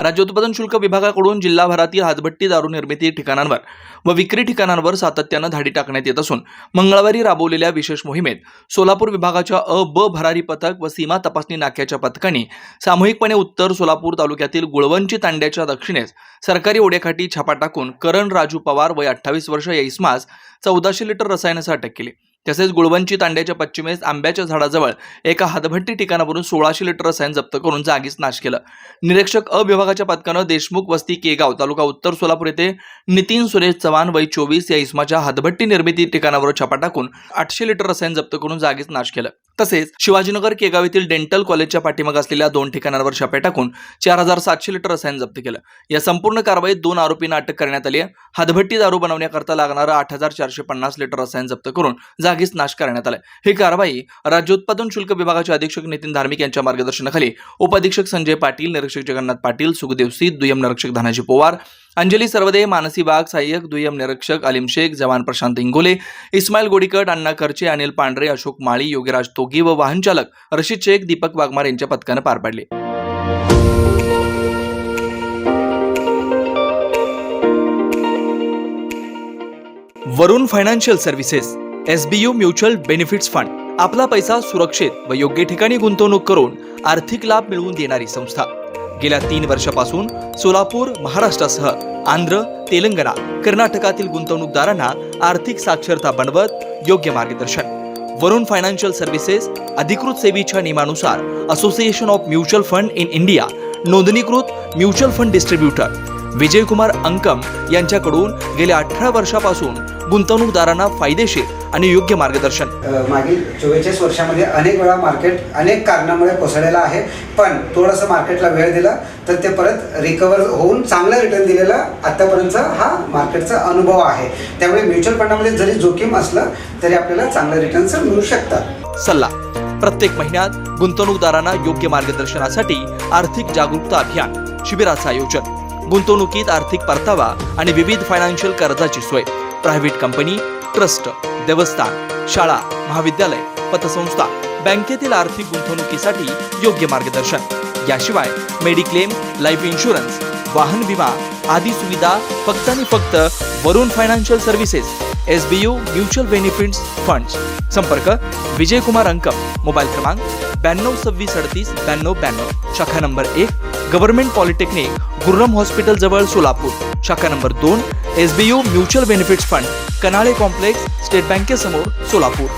राज्य उत्पादन शुल्क विभागाकडून जिल्हाभरातील हातभट्टी दारू निर्मिती ठिकाणांवर व विक्री ठिकाणांवर सातत्यानं धाडी टाकण्यात येत असून मंगळवारी राबवलेल्या विशेष मोहिमेत सोलापूर विभागाच्या ब भरारी पथक व सीमा तपासणी नाक्याच्या पथकांनी सामूहिकपणे उत्तर सोलापूर तालुक्यातील गुळवंची तांड्याच्या दक्षिणेस सरकारी ओढ्याकाठी छापा टाकून करण राजू पवार वय 28 वर्ष या इसमास 1400 लिटर रसायनासह अटक केली। तसेच गुळवंची तांड्याच्या पश्चिमेस आंब्याच्या झाडाजवळ एका हातभट्टी ठिकाणावरून 1600 लिटर रसायन जप्त करून जागीच नाश केलं। निरीक्षक अ विभागाच्या पथकानं देशमुख वस्ती केगाव तालुका उत्तर सोलापूर येथे नितीन सुरेश चव्हाण वय 24 या इसमाच्या हातभट्टी निर्मिती ठिकाणावर छापा टाकून 800 लिटर रसायन जप्त करून जागीच नाश केलं। तसेच शिवाजीनगर केगाव येथील डेंटल कॉलेजच्या पाठीमागे असलेल्या 2 ठिकाणांवर छापे टाकून 4700 लिटर रसायन जप्त केलं। या संपूर्ण कारवाईत 2 आरोपींना अटक करण्यात आली आहे। हातभट्टी दारू बनवण्याकरता लागणारं 8450 लिटर रसायन जप्त करून जागीच नाश करण्यात आलाय। ही कारवाई राज्य उत्पादन शुल्क विभागाचे अधीक्षक नितीन धार्मिक यांच्या मार्गदर्शनाखाली उपअधीक्षक संजय पाटील, निरीक्षक जगन्नाथ पाटील, सुखदेव सिद्ध, दुय्यम निरीक्षक धनाजी पोवार, अंजली सर्वदे, मानसी वाघ, सहाय्यक दुय्यम निरीक्षक अलीम शेख, जवान प्रशांत इंगोले, इस्माईल गोडीकट, अण्णा खर्चे, अनिल पांढरे, अशोक माळी, योगीराज तोगी व वाहन चालक रशीद शेख, दीपक वाघमार यांच्या पथकाने पार पाडले। Varun financial services SBU mutual benefits fund आपला पैसा सुरक्षित व योग्य ठिकाणी गुंतवणूक करून आर्थिक लाभ मिळवून देणारी संस्था। गेल्या 3 वर्षापासून सोलापूर, महाराष्ट्रासह आंध्र, तेलंगणा, कर्नाटकातील गुंतवणूकदारांना आर्थिक साक्षरता बनवत योग्य मार्गदर्शन। वरुण फायनान्शियल सर्व्हिसेस अधिकृत सेवेच्या नियमानुसार association of mutual fund in India नोंदणीकृत mutual fund distributor Vijaykumar Ankam यांच्याकडून गेल्या 18 वर्षापासून गुंतवणूकदारांना फायदेशीर आणि योग्य मार्गदर्शन। मागील 44 वर्षामध्ये अनेक वेळा मार्केट अनेक कारणामुळे कोसळलेला आहे, पण थोडंसं मार्केटला वेळ दिला तर ते परत रिकवर होऊन चांगलं रिटर्न दिलेला आतापर्यंतचा हा मार्केटचा अनुभव आहे। त्यामुळे म्युच्युअल फंडामध्ये जरी जोखीम असलं तरी आपल्याला चांगलं रिटर्न्स मिळू शकतात। सल्ला प्रत्येक महिन्यात गुंतवणूकदारांना योग्य मार्गदर्शनासाठी आर्थिक जागरूकता अभियान शिबिराचं आयोजन, गुंतवणुकीत आर्थिक परतावा आणि विविध फायनान्शियल कर्जाची सोय, प्रायव्हेट कंपनी, ट्रस्ट, देवस्थान, शाळा, महाविद्यालय, पतसंस्था, बँकेतील आर्थिक गुंतवणुकीसाठी योग्य मार्गदर्शन। याशिवाय मेडिक्लेम, लाईफ इन्शुरन्स, वाहन विमा आदी सुविधा फक्त आणि फक्त Varun financial services SBU mutual benefits funds. संपर्क विजयकुमार अंकम, मोबाईल क्रमांक 9226389292, शाखा number 1 government polytechnic, Gurram hospital जवळ सोलापूर, शाखा number 2 SBU mutual benefits fund, Kanale complex, state बँकेसमोर सोलापूर।